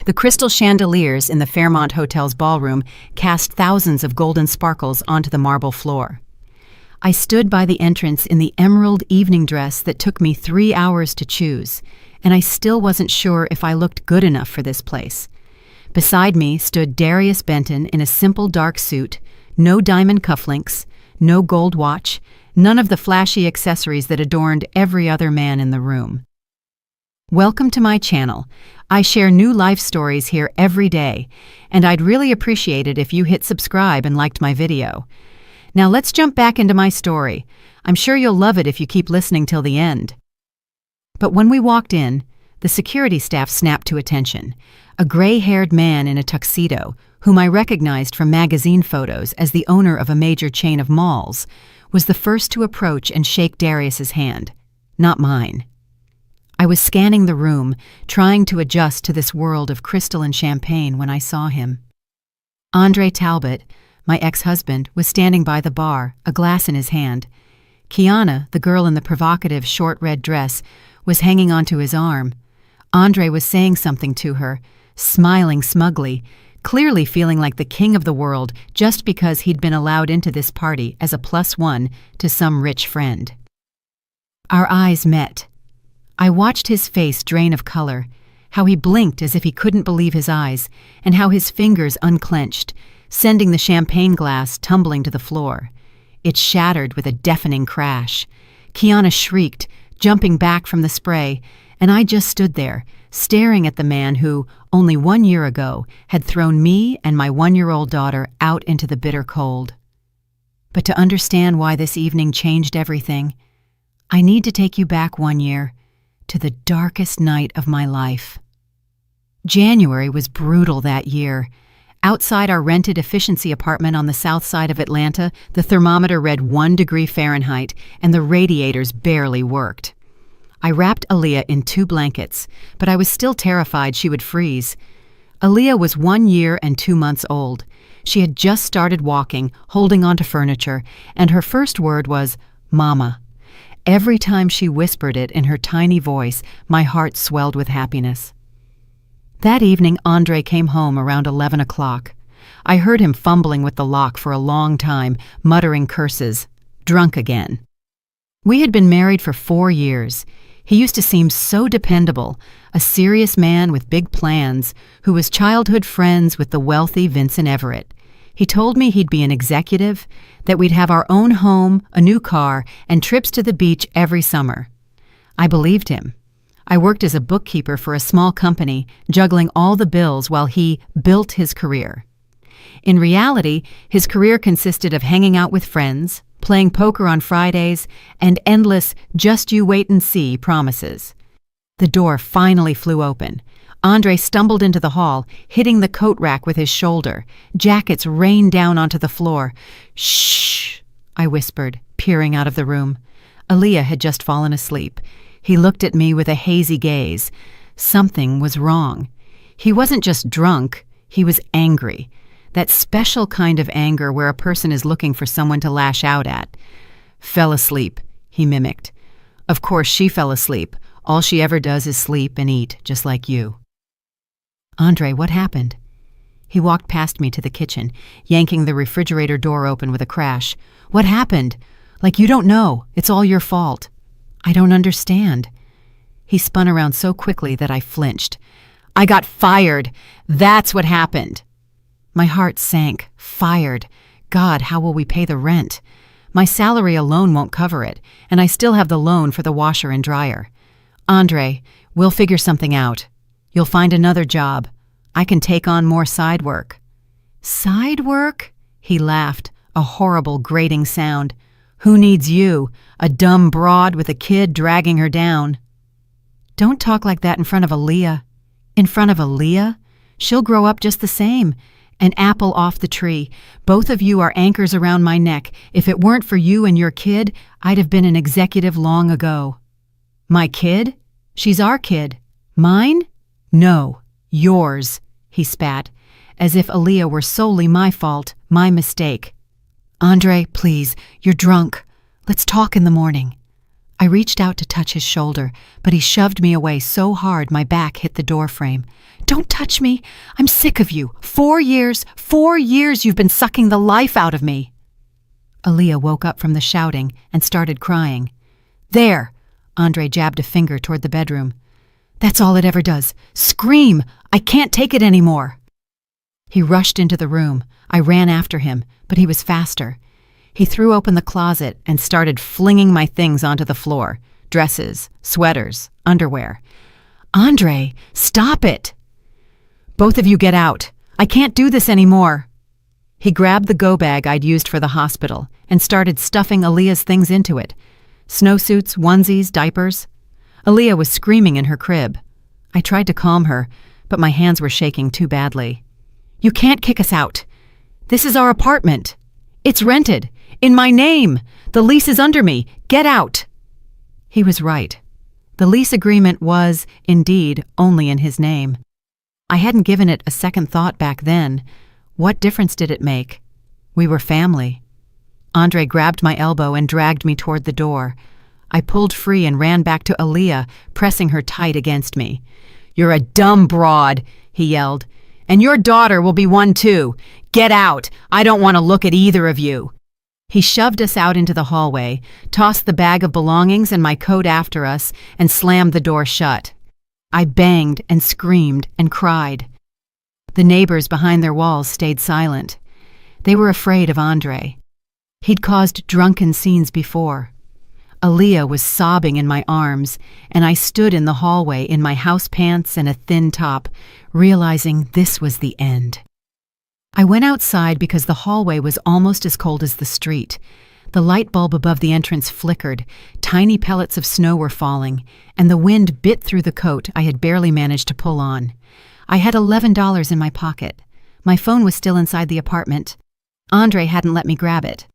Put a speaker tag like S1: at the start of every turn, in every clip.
S1: The crystal chandeliers in the Fairmont Hotel's ballroom cast thousands of golden sparkles onto the marble floor. I stood by the entrance in the emerald evening dress that took me 3 hours to choose, and I still wasn't sure if I looked good enough for this place. Beside me stood Darius Benton in a simple dark suit, no diamond cufflinks, no gold watch, none of the flashy accessories that adorned every other man in the room. Welcome to my channel. I share new life stories here every day, and I'd really appreciate it if you hit subscribe and liked my video. Now let's jump back into my story. I'm sure you'll love it if you keep listening till the end. But when we walked in, the security staff snapped to attention. A gray-haired man in a tuxedo, whom I recognized from magazine photos as the owner of a major chain of malls, was the first to approach and shake Darius's hand, not mine. I was scanning the room, trying to adjust to this world of crystal and champagne when I saw him. Andre Talbot, my ex-husband, was standing by the bar, a glass in his hand. Kiana, the girl in the provocative short red dress, was hanging onto his arm. Andre was saying something to her, smiling smugly, clearly feeling like the king of the world just because he'd been allowed into this party as a +1 to some rich friend. Our eyes met. I watched his face drain of color, how he blinked as if he couldn't believe his eyes, and how his fingers unclenched, sending the champagne glass tumbling to the floor. It shattered with a deafening crash. Kiana shrieked, jumping back from the spray, and I just stood there, staring at the man who, only 1 year ago, had thrown me and my 1-year-old daughter out into the bitter cold. But to understand why this evening changed everything, I need to take you back 1 year, to the darkest night of my life. January was brutal that year. Outside our rented efficiency apartment on the south side of Atlanta, the thermometer read 1 degree Fahrenheit and the radiators barely worked. I wrapped Aaliyah in 2 blankets, but I was still terrified she would freeze. Aaliyah was 1 year and 2 months old. She had just started walking, holding onto furniture, and her first word was, "Mama." Every time she whispered it in her tiny voice, my heart swelled with happiness. That evening, Andre came home around 11 o'clock. I heard him fumbling with the lock for a long time, muttering curses. Drunk again. We had been married for 4 years. He used to seem so dependable, a serious man with big plans, who was childhood friends with the wealthy Vincent Everett. He told me he'd be an executive, that we'd have our own home, a new car, and trips to the beach every summer. I believed him. I worked as a bookkeeper for a small company, juggling all the bills while he built his career. In reality, his career consisted of hanging out with friends, playing poker on Fridays, and endless just-you-wait-and-see promises. The door finally flew open. Andre stumbled into the hall, hitting the coat rack with his shoulder. Jackets rained down onto the floor. "Shh," I whispered, peering out of the room. Aaliyah had just fallen asleep. He looked at me with a hazy gaze. Something was wrong. He wasn't just drunk, he was angry. That special kind of anger where a person is looking for someone to lash out at. "Fell asleep," he mimicked. "Of course she fell asleep. All she ever does is sleep and eat, just like you." "Andre, what happened?" He walked past me to the kitchen, yanking the refrigerator door open with a crash. "What happened? Like you don't know. It's all your fault." "I don't understand." He spun around so quickly that I flinched. "I got fired. That's what happened." My heart sank. Fired. God, how will we pay the rent? My salary alone won't cover it, and I still have the loan for the washer and dryer. "Andre, we'll figure something out. You'll find another job. I can take on more side work." "Side work?" He laughed, a horrible grating sound. "Who needs you? A dumb broad with a kid dragging her down." "Don't talk like that in front of Aaliyah." "In front of Aaliyah? She'll grow up just the same. An apple off the tree. Both of you are anchors around my neck. If it weren't for you and your kid, I'd have been an executive long ago." "My kid? She's our kid." "Mine? No, yours," he spat, as if Aaliyah were solely my fault, my mistake. "Andre, please, you're drunk. Let's talk in the morning." I reached out to touch his shoulder, but he shoved me away so hard my back hit the door frame. "Don't touch me! I'm sick of you! 4 years you've been sucking the life out of me!" Aaliyah woke up from the shouting and started crying. "There!" Andre jabbed a finger toward the bedroom. "That's all it ever does. Scream! I can't take it anymore!" He rushed into the room. I ran after him, but he was faster. He threw open the closet and started flinging my things onto the floor. Dresses, sweaters, underwear. "Andre, stop it!" "Both of you get out. I can't do this anymore." He grabbed the go bag I'd used for the hospital and started stuffing Aaliyah's things into it. Snowsuits, onesies, diapers. Aaliyah was screaming in her crib. I tried to calm her, but my hands were shaking too badly. "You can't kick us out. This is our apartment. It's rented. In my name. The lease is under me. Get out." He was right. The lease agreement was, indeed, only in his name. I hadn't given it a second thought back then. What difference did it make? We were family. Andre grabbed my elbow and dragged me toward the door. I pulled free and ran back to Aaliyah, pressing her tight against me. "You're a dumb broad," he yelled. "And your daughter will be one too. Get out. I don't want to look at either of you." He shoved us out into the hallway, tossed the bag of belongings and my coat after us, and slammed the door shut. I banged and screamed and cried. The neighbors behind their walls stayed silent. They were afraid of Andre. He'd caused drunken scenes before. Aaliyah was sobbing in my arms, and I stood in the hallway in my house pants and a thin top, realizing this was the end. I went outside because the hallway was almost as cold as the street. The light bulb above the entrance flickered, tiny pellets of snow were falling, and the wind bit through the coat I had barely managed to pull on. I had $11 in my pocket. My phone was still inside the apartment. Andre hadn't let me grab it.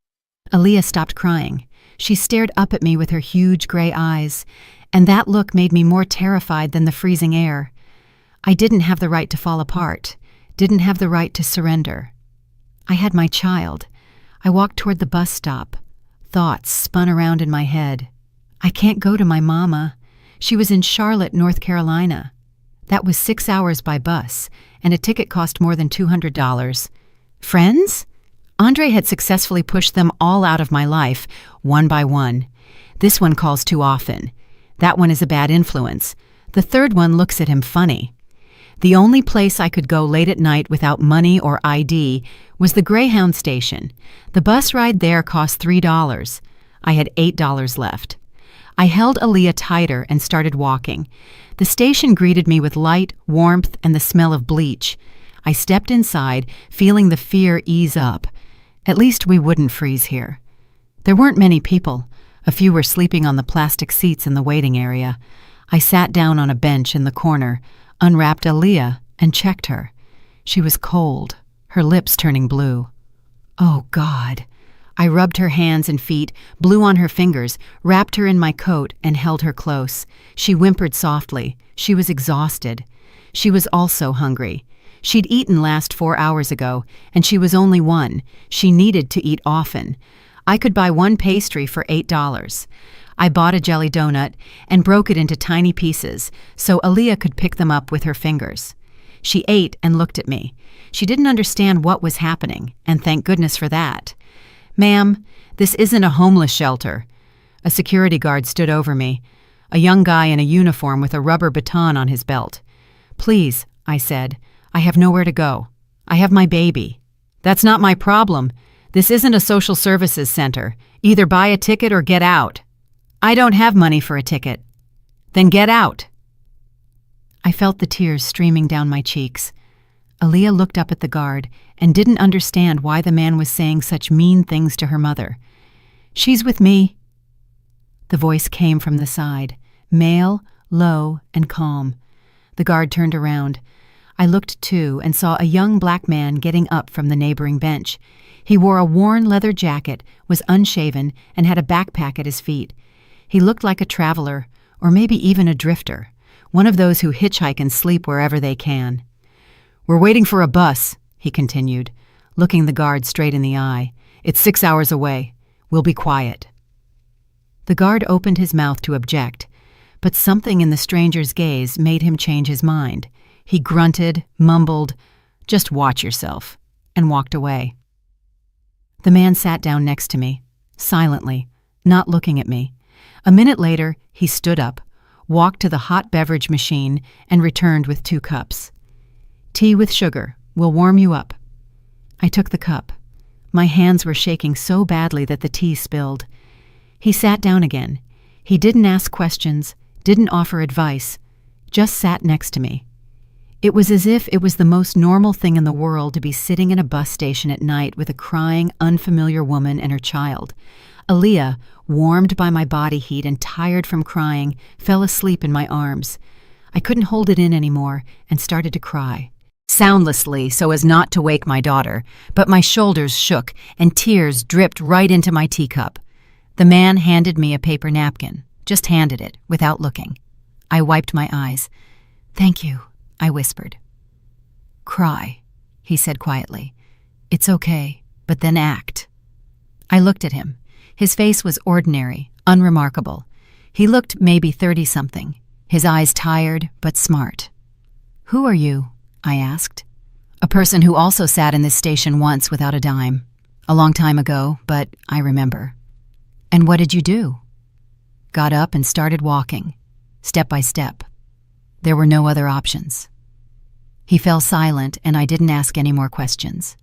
S1: Aaliyah stopped crying. She stared up at me with her huge gray eyes, and that look made me more terrified than the freezing air. I didn't have the right to fall apart, didn't have the right to surrender. I had my child. I walked toward the bus stop. Thoughts spun around in my head. I can't go to my mama. She was in Charlotte, North Carolina. That was 6 hours by bus, and a ticket cost more than $200. Friends? Andre had successfully pushed them all out of my life, one by one. This one calls too often. That one is a bad influence. The third one looks at him funny. The only place I could go late at night without money or ID was the Greyhound station. The bus ride there cost $3. I had $8 left. I held Aaliyah tighter and started walking. The station greeted me with light, warmth, and the smell of bleach. I stepped inside, feeling the fear ease up. At least we wouldn't freeze here. There weren't many people. A few were sleeping on the plastic seats in the waiting area. I sat down on a bench in the corner, unwrapped Aaliyah, and checked her. She was cold, her lips turning blue. Oh, God. I rubbed her hands and feet, blew on her fingers, wrapped her in my coat, and held her close. She whimpered softly. She was exhausted. She was also hungry. She'd eaten last 4 hours ago, and she was only 1. She needed to eat often. I could buy 1 pastry for $8. I bought a jelly donut and broke it into tiny pieces so Aaliyah could pick them up with her fingers. She ate and looked at me. She didn't understand what was happening, and thank goodness for that. "Ma'am, this isn't a homeless shelter." A security guard stood over me, a young guy in a uniform with a rubber baton on his belt. "Please," I said, "I have nowhere to go. I have my baby." "That's not my problem. This isn't a social services center. Either buy a ticket or get out." "I don't have money for a ticket." "Then get out." I felt the tears streaming down my cheeks. Aaliyah looked up at the guard and didn't understand why the man was saying such mean things to her mother. "She's with me." The voice came from the side, male, low, and calm. The guard turned around. I looked too and saw a young black man getting up from the neighboring bench. He wore a worn leather jacket, was unshaven, and had a backpack at his feet. He looked like a traveler, or maybe even a drifter, one of those who hitchhike and sleep wherever they can. "We're waiting for a bus," he continued, looking the guard straight in the eye. "It's 6 hours away. We'll be quiet." The guard opened his mouth to object, but something in the stranger's gaze made him change his mind. He grunted, mumbled, "Just watch yourself," and walked away. The man sat down next to me, silently, not looking at me. A minute later, he stood up, walked to the hot beverage machine, and returned with 2 cups. "Tea with sugar. Will warm you up." I took the cup. My hands were shaking so badly that the tea spilled. He sat down again. He didn't ask questions, didn't offer advice, just sat next to me. It was as if it was the most normal thing in the world to be sitting in a bus station at night with a crying, unfamiliar woman and her child. Aaliyah, warmed by my body heat and tired from crying, fell asleep in my arms. I couldn't hold it in anymore and started to cry. Soundlessly, so as not to wake my daughter, but my shoulders shook and tears dripped right into my teacup. The man handed me a paper napkin, just handed it, without looking. I wiped my eyes. "Thank you," I whispered. "Cry," he said quietly. "It's okay, but then act." I looked at him. His face was ordinary, unremarkable. He looked maybe 30-something, his eyes tired but smart. "Who are you?" I asked. "A person who also sat in this station once without a dime. A long time ago, but I remember." "And what did you do?" "Got up and started walking, step by step. There were no other options." He fell silent, and I didn't ask any more questions.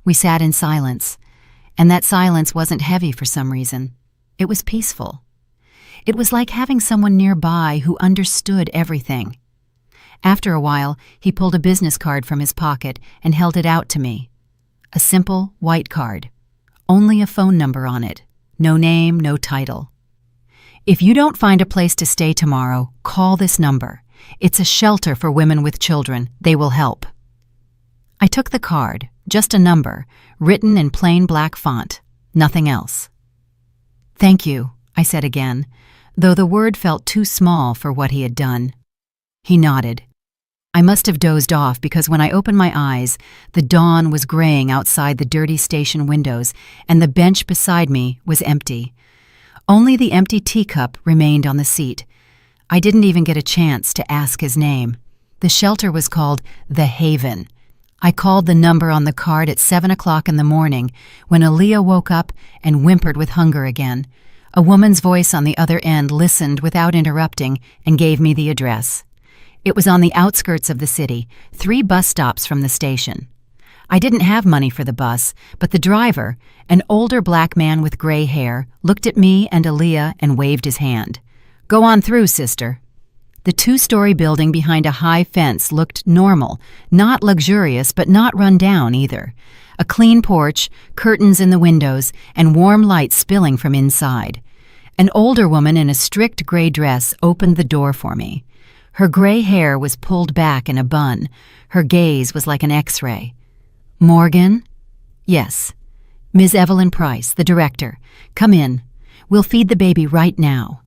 S1: We sat in silence, and that silence wasn't heavy for some reason. It was peaceful. It was like having someone nearby who understood everything. After a while, he pulled a business card from his pocket and held it out to me. A simple, white card. Only a phone number on it. No name, no title. "If you don't find a place to stay tomorrow, call this number. It's a shelter for women with children. They will help." I took the card, just a number, written in plain black font, nothing else. "Thank you," I said again, though the word felt too small for what he had done. He nodded. I must have dozed off because when I opened my eyes, the dawn was graying outside the dirty station windows, and the bench beside me was empty. Only the empty teacup remained on the seat. I didn't even get a chance to ask his name. The shelter was called The Haven. I called the number on the card at 7 o'clock in the morning when Aaliyah woke up and whimpered with hunger again. A woman's voice on the other end listened without interrupting and gave me the address. It was on the outskirts of the city, 3 bus stops from the station. I didn't have money for the bus, but the driver, an older black man with gray hair, looked at me and Aaliyah and waved his hand. "Go on through, sister." The 2-story building behind a high fence looked normal, not luxurious but not run down either. A clean porch, curtains in the windows, and warm light spilling from inside. An older woman in a strict gray dress opened the door for me. Her gray hair was pulled back in a bun. Her gaze was like an X-ray. "Morgan?" "Yes." "Ms. Evelyn Price, the director. Come in. We'll feed the baby right now."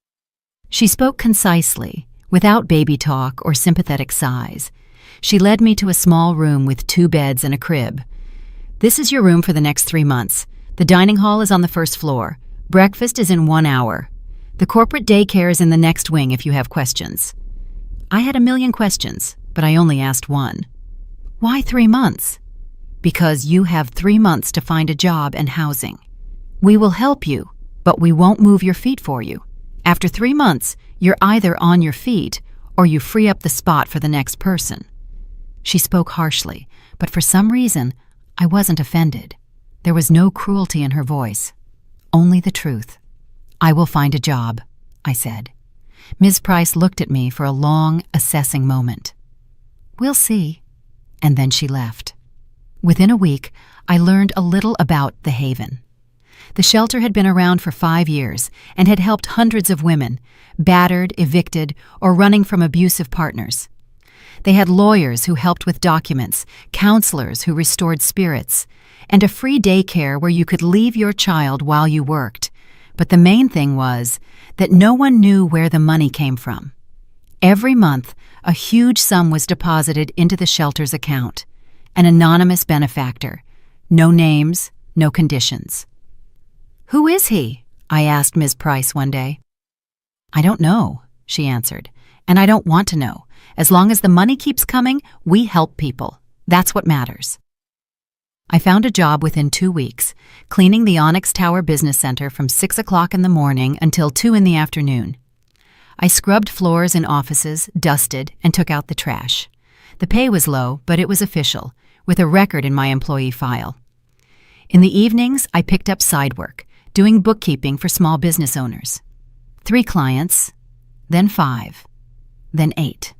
S1: She spoke concisely, without baby talk or sympathetic sighs. She led me to a small room with 2 beds and a crib. "This is your room for the next 3 months. The dining hall is on the 1st floor. Breakfast is in 1 hour. The corporate daycare is in the next wing if you have questions." I had a million questions, but I only asked one. "Why 3 months?" "Because you have 3 months to find a job and housing. We will help you, but we won't move your feet for you. After 3 months, you're either on your feet or you free up the spot for the next person." She spoke harshly, but for some reason, I wasn't offended. There was no cruelty in her voice, only the truth. "I will find a job," I said. Ms. Price looked at me for a long, assessing moment. "We'll see." And then she left. Within a week, I learned a little about The Haven. The shelter had been around for 5 years and had helped hundreds of women, battered, evicted, or running from abusive partners. They had lawyers who helped with documents, counselors who restored spirits, and a free daycare where you could leave your child while you worked. But the main thing was that no one knew where the money came from. Every month, a huge sum was deposited into the shelter's account. An anonymous benefactor. No names, no conditions. "Who is he?" I asked Ms. Price one day. I don't know, she answered, and I don't want to know. As long as the money keeps coming, we help people. That's what matters. I found a job within 2 weeks, cleaning the Onyx Tower Business Center from 6 o'clock in the morning until 2 in the afternoon. I scrubbed floors in offices, dusted, and took out the trash. The pay was low, but it was official, with a record in my employee file. In the evenings, I picked up side work, doing bookkeeping for small business owners. 3 clients, then 5, then 8.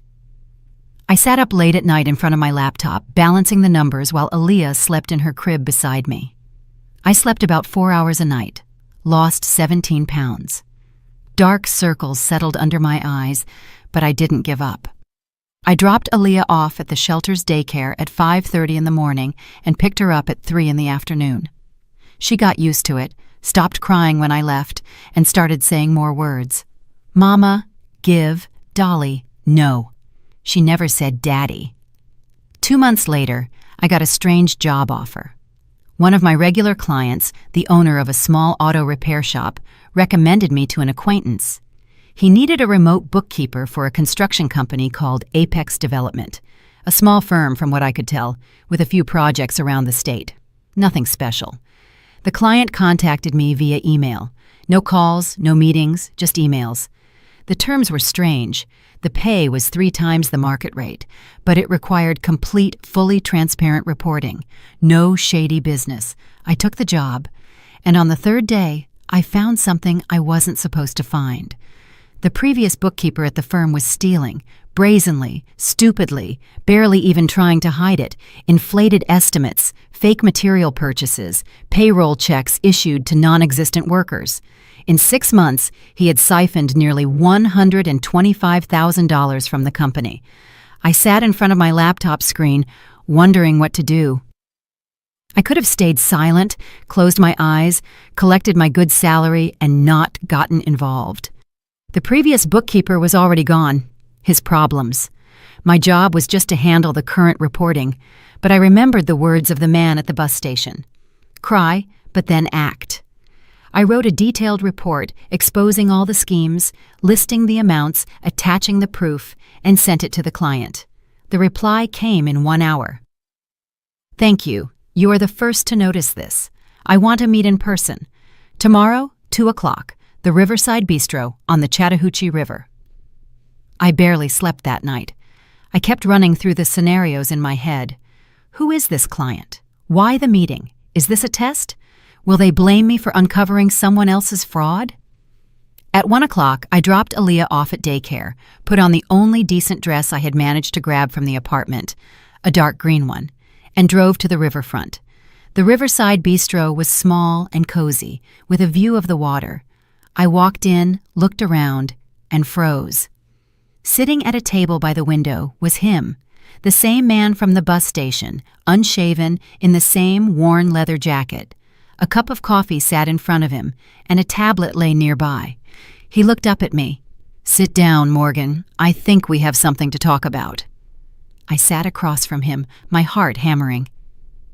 S1: I sat up late at night in front of my laptop, balancing the numbers while Aaliyah slept in her crib beside me. I slept about 4 hours a night, lost 17 pounds. Dark circles settled under my eyes, but I didn't give up. I dropped Aaliyah off at the shelter's daycare at 5:30 in the morning and picked her up at 3 in the afternoon. She got used to it, stopped crying when I left, and started saying more words. Mama, give, Dolly, no. She never said Daddy. 2 months later, I got a strange job offer. One of my regular clients, the owner of a small auto repair shop, recommended me to an acquaintance. He needed a remote bookkeeper for a construction company called Apex Development, a small firm from what I could tell, with a few projects around the state. Nothing special. The client contacted me via email. No calls, no meetings, just emails. The terms were strange. The pay was 3 times the market rate, but it required complete, fully transparent reporting. No shady business. I took the job, and on the 3rd day, I found something I wasn't supposed to find. The previous bookkeeper at the firm was stealing, brazenly, stupidly, barely even trying to hide it, inflated estimates, fake material purchases, payroll checks issued to non-existent workers. In 6 months, he had siphoned nearly $125,000 from the company. I sat in front of my laptop screen, wondering what to do. I could have stayed silent, closed my eyes, collected my good salary, and not gotten involved. The previous bookkeeper was already gone. His problems. My job was just to handle the current reporting, but I remembered the words of the man at the bus station. Cry, but then act. I wrote a detailed report exposing all the schemes, listing the amounts, attaching the proof, and sent it to the client. The reply came in 1 hour. Thank you. You are the first to notice this. I want to meet in person. Tomorrow, 2 o'clock, the Riverside Bistro on the Chattahoochee River. I barely slept that night. I kept running through the scenarios in my head. Who is this client? Why the meeting? Is this a test? Will they blame me for uncovering someone else's fraud? At 1 o'clock, I dropped Aaliyah off at daycare, put on the only decent dress I had managed to grab from the apartment, a dark green one, and drove to the riverfront. The Riverside Bistro was small and cozy, with a view of the water. I walked in, looked around, and froze. Sitting at a table by the window was him, the same man from the bus station, unshaven, in the same worn leather jacket. A cup of coffee sat in front of him, and a tablet lay nearby. He looked up at me. "Sit down, Morgan. I think we have something to talk about." I sat across from him, my heart hammering.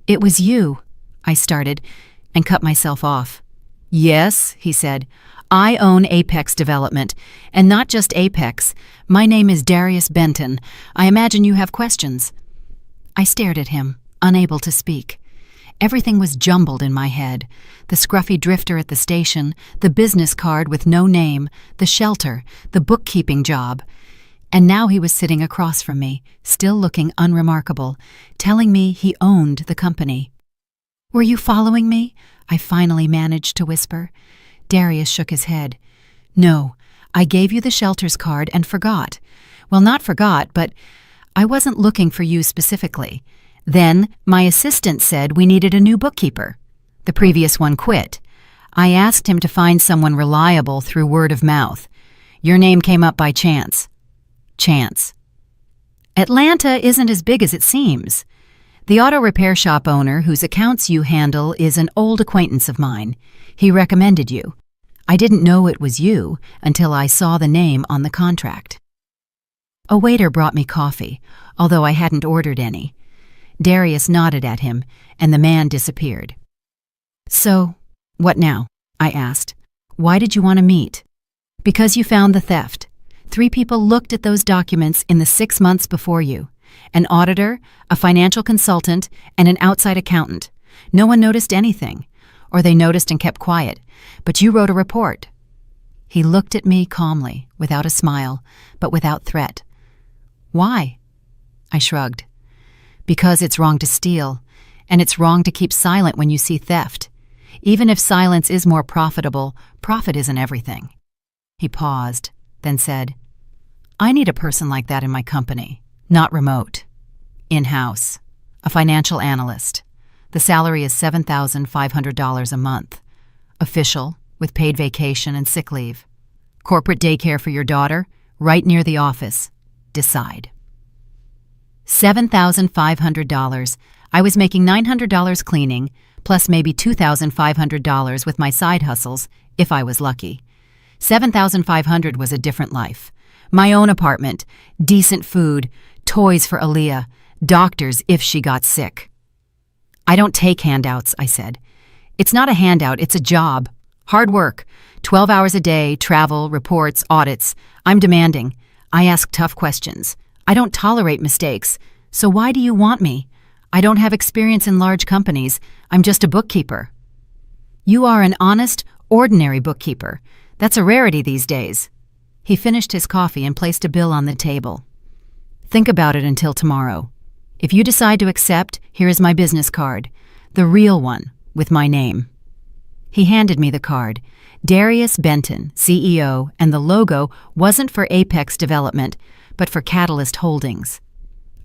S1: "It was you," I started, and cut myself off. "Yes," he said. "I own Apex Development, and not just Apex. My name is Darius Benton. I imagine you have questions." I stared at him, unable to speak. Everything was jumbled in my head. The scruffy drifter at the station, the business card with no name, the shelter, the bookkeeping job. And now he was sitting across from me, still looking unremarkable, telling me he owned the company. "Were you following me?" I finally managed to whisper. Darius shook his head. "No, I gave you the shelter's card and forgot. Well, not forgot, but I wasn't looking for you specifically. Then my assistant said we needed a new bookkeeper. The previous one quit. I asked him to find someone reliable through word of mouth. Your name came up by chance." Chance. "Atlanta isn't as big as it seems. The auto repair shop owner whose accounts you handle is an old acquaintance of mine. He recommended you. I didn't know it was you until I saw the name on the contract." A waiter brought me coffee, although I hadn't ordered any. Darius nodded at him, and the man disappeared. "So, what now?" I asked. Why did you want to meet? Because you found the theft. 3 people looked at those documents in the 6 months before you. An auditor, a financial consultant, and an outside accountant. No one noticed anything. Or they noticed and kept quiet. But you wrote a report. He looked at me calmly, without a smile, but without threat. Why? I shrugged. Because it's wrong to steal, and it's wrong to keep silent when you see theft. Even if silence is more profitable, profit isn't everything. He paused, then said, I need a person like that in my company, not remote. In-house, a financial analyst. The salary is $7,500 a month. Official, with paid vacation and sick leave. Corporate daycare for your daughter, right near the office. Decide. $7,500. I was making $900 cleaning, plus maybe $2,500 with my side hustles, if I was lucky. $7,500 was a different life. My own apartment, decent food, toys for Aaliyah, doctors if she got sick. I don't take handouts, I said. It's not a handout, it's a job. Hard work. 12 hours a day, travel, reports, audits. I'm demanding. I ask tough questions. I don't tolerate mistakes. So why do you want me? I don't have experience in large companies. I'm just a bookkeeper. You are an honest, ordinary bookkeeper. That's a rarity these days. He finished his coffee and placed a bill on the table. Think about it until tomorrow. If you decide to accept, here is my business card. The real one, with my name. He handed me the card. Darius Benton, CEO, and the logo wasn't for Apex Development, but for Catalyst Holdings.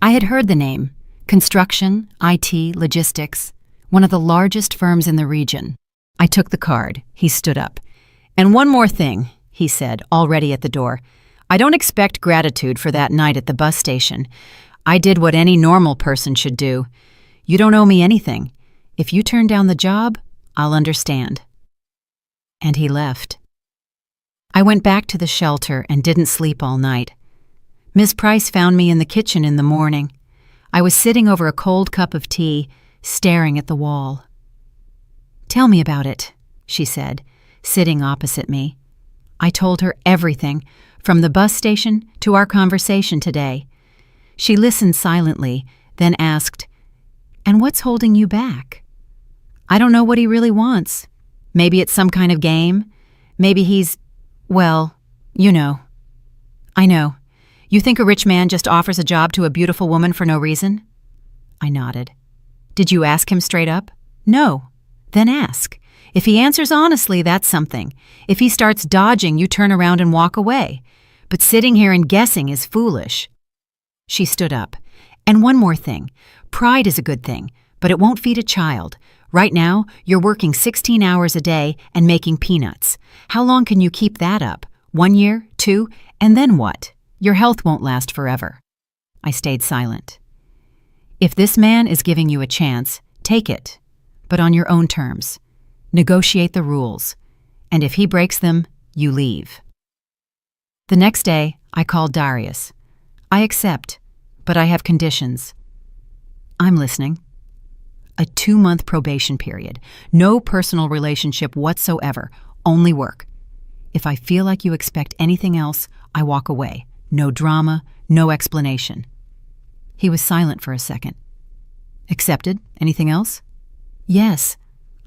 S1: I had heard the name. Construction, IT, logistics. One of the largest firms in the region. I took the card. He stood up. And one more thing, he said, already at the door. I don't expect gratitude for that night at the bus station. I did what any normal person should do. You don't owe me anything. If you turn down the job, I'll understand. And he left. I went back to the shelter and didn't sleep all night. Ms. Price found me in the kitchen in the morning. I was sitting over a cold cup of tea, staring at the wall. Tell me about it, she said, sitting opposite me. I told her everything, from the bus station to our conversation today. She listened silently, then asked, And what's holding you back? I don't know what he really wants. Maybe it's some kind of game. Maybe he's, well, you know. I know. You think a rich man just offers a job to a beautiful woman for no reason? I nodded. Did you ask him straight up? No. Then ask. If he answers honestly, that's something. If he starts dodging, you turn around and walk away. But sitting here and guessing is foolish. She stood up. And one more thing. Pride is a good thing, but it won't feed a child. Right now, you're working 16 hours a day and making peanuts. How long can you keep that up? 1 year? 2? And then what? Your health won't last forever. I stayed silent. If this man is giving you a chance, take it, but on your own terms. Negotiate the rules, and if he breaks them, you leave. The next day, I called Darius. I accept, but I have conditions. I'm listening. A 2-month probation period. No personal relationship whatsoever, only work. If I feel like you expect anything else, I walk away. No drama, no explanation. He was silent for a second. Accepted? Anything else? Yes.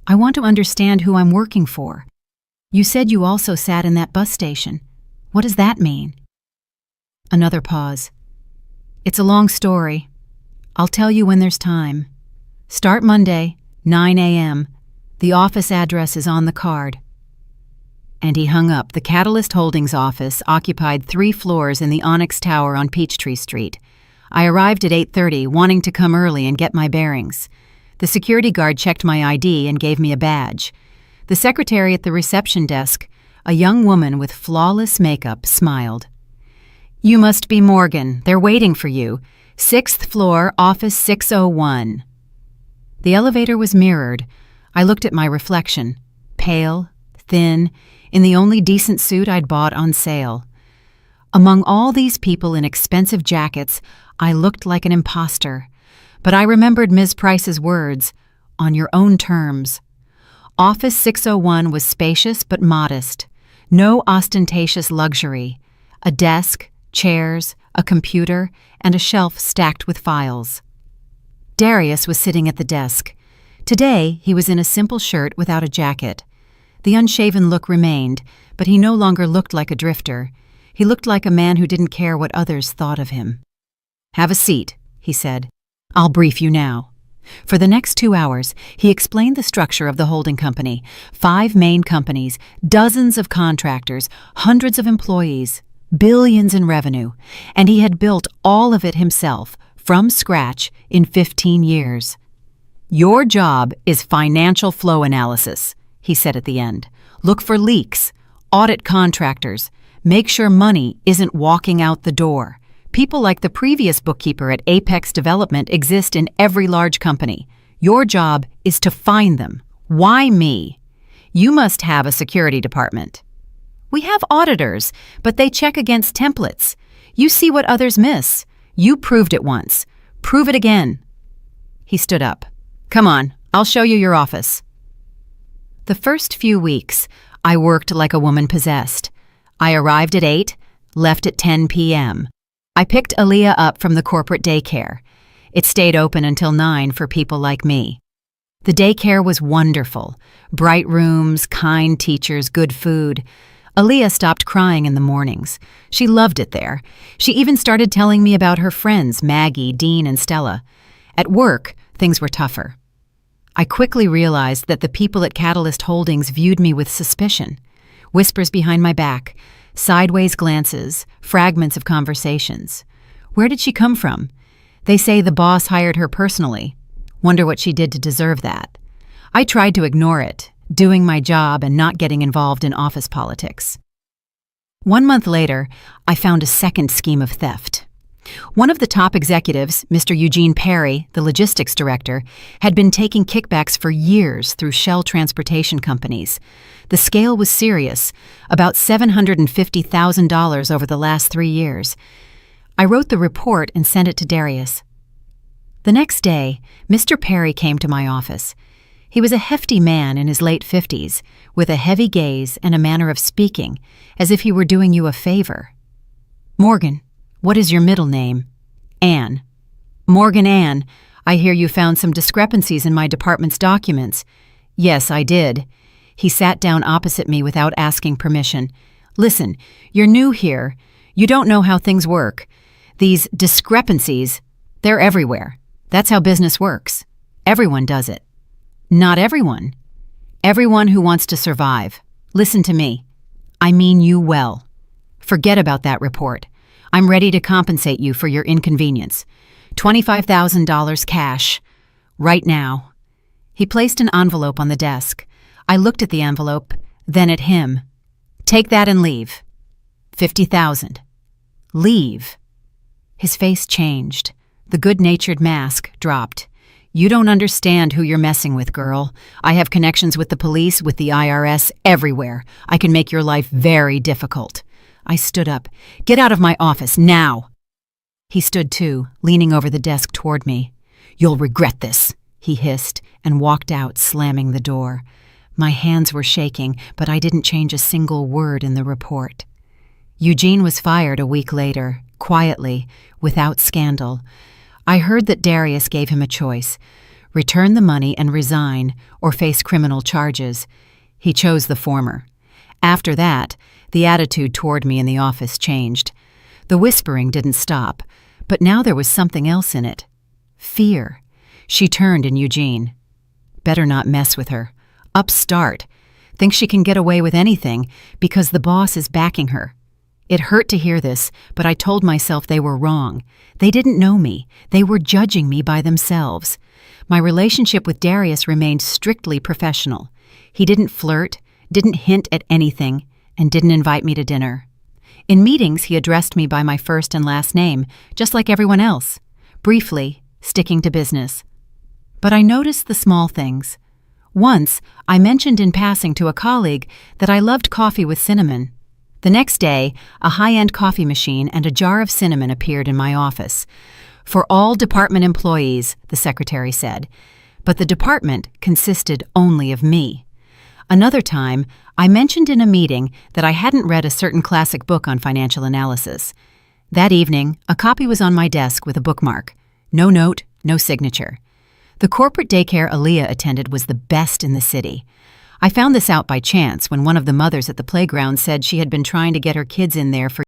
S1: I want to understand who I'm working for. You said you also sat in that bus station. What does that mean? Another pause. It's a long story. I'll tell you when there's time. Start Monday, 9 a.m. The office address is on the card. And he hung up. The Catalyst Holdings office occupied 3 floors in the Onyx Tower on Peachtree Street. I arrived at 8:30, wanting to come early and get my bearings. The security guard checked my ID and gave me a badge. The secretary at the reception desk, a young woman with flawless makeup, smiled. You must be Morgan. They're waiting for you. 6th floor, office 601. The elevator was mirrored. I looked at my reflection, pale, thin, in the only decent suit I'd bought on sale. Among all these people in expensive jackets, I looked like an imposter. But I remembered Ms. Price's words, on your own terms. Office 601 was spacious but modest. No ostentatious luxury. A desk, chairs, a computer, and a shelf stacked with files. Darius was sitting at the desk. Today, he was in a simple shirt without a jacket. The unshaven look remained, but he no longer looked like a drifter. He looked like a man who didn't care what others thought of him. "Have a seat," he said. "I'll brief you now." For the next 2 hours, he explained the structure of the holding company, 5 main companies, dozens of contractors, hundreds of employees, billions in revenue, and he had built all of it himself, from scratch, in 15 years. "Your job is financial flow analysis," he said at the end. "Look for leaks, audit contractors, make sure money isn't walking out the door. People like the previous bookkeeper at Apex Development exist in every large company. Your job is to find them. Why me? You must have a security department. We have auditors, but they check against templates. You see what others miss. You proved it once. Prove it again." He stood up. "Come on, I'll show you your office." The first few weeks, I worked like a woman possessed. I arrived at 8, left at 10 p.m. I picked Aaliyah up from the corporate daycare. It stayed open until 9 for people like me. The daycare was wonderful. Bright rooms, kind teachers, good food. Aaliyah stopped crying in the mornings. She loved it there. She even started telling me about her friends, Maggie, Dean, and Stella. At work, things were tougher. I quickly realized that the people at Catalyst Holdings viewed me with suspicion. Whispers behind my back, sideways glances, fragments of conversations. Where did she come from? They say the boss hired her personally. Wonder what she did to deserve that. I tried to ignore it, doing my job and not getting involved in office politics. 1 month later, I found a second scheme of theft. One of the top executives, Mr. Eugene Perry, the logistics director, had been taking kickbacks for years through Shell transportation companies. The scale was serious, about $750,000 over the last 3 years. I wrote the report and sent it to Darius. The next day, Mr. Perry came to my office. He was a hefty man in his late 50s, with a heavy gaze and a manner of speaking, as if he were doing you a favor. "Morgan, what is your middle name?" "Ann." "Morgan Ann, I hear you found some discrepancies in my department's documents." "Yes, I did." He sat down opposite me without asking permission. "Listen, you're new here. You don't know how things work. These discrepancies, they're everywhere. That's how business works. Everyone does it." "Not everyone. Everyone who wants to survive. Listen to me. I mean you well. Forget about that report. I'm ready to compensate you for your inconvenience. $25,000 cash. Right now." He placed an envelope on the desk. I looked at the envelope, then at him. "Take that and leave." $50,000. "Leave." His face changed. The good-natured mask dropped. "You don't understand who you're messing with, girl. I have connections with the police, with the IRS, everywhere. I can make your life very difficult." I stood up. "Get out of my office, now!" He stood too, leaning over the desk toward me. "You'll regret this," he hissed, and walked out, slamming the door. My hands were shaking, but I didn't change a single word in the report. Eugene was fired a week later, quietly, without scandal. I heard that Darius gave him a choice: return the money and resign, or face criminal charges. He chose the former. After that, the attitude toward me in the office changed. The whispering didn't stop, but now there was something else in it. Fear. She turned in Eugene. Better not mess with her. Upstart. Thinks she can get away with anything because the boss is backing her. It hurt to hear this, but I told myself they were wrong. They didn't know me. They were judging me by themselves. My relationship with Darius remained strictly professional. He didn't flirt, didn't hint at anything, and didn't invite me to dinner. In meetings, he addressed me by my first and last name, just like everyone else, briefly, sticking to business. But I noticed the small things. Once, I mentioned in passing to a colleague that I loved coffee with cinnamon. The next day, a high-end coffee machine and a jar of cinnamon appeared in my office. "For all department employees," the secretary said. But the department consisted only of me. Another time, I mentioned in a meeting that I hadn't read a certain classic book on financial analysis. That evening, a copy was on my desk with a bookmark. No note, no signature. The corporate daycare Aaliyah attended was the best in the city. I found this out by chance when one of the mothers at the playground said she had been trying to get her kids in there for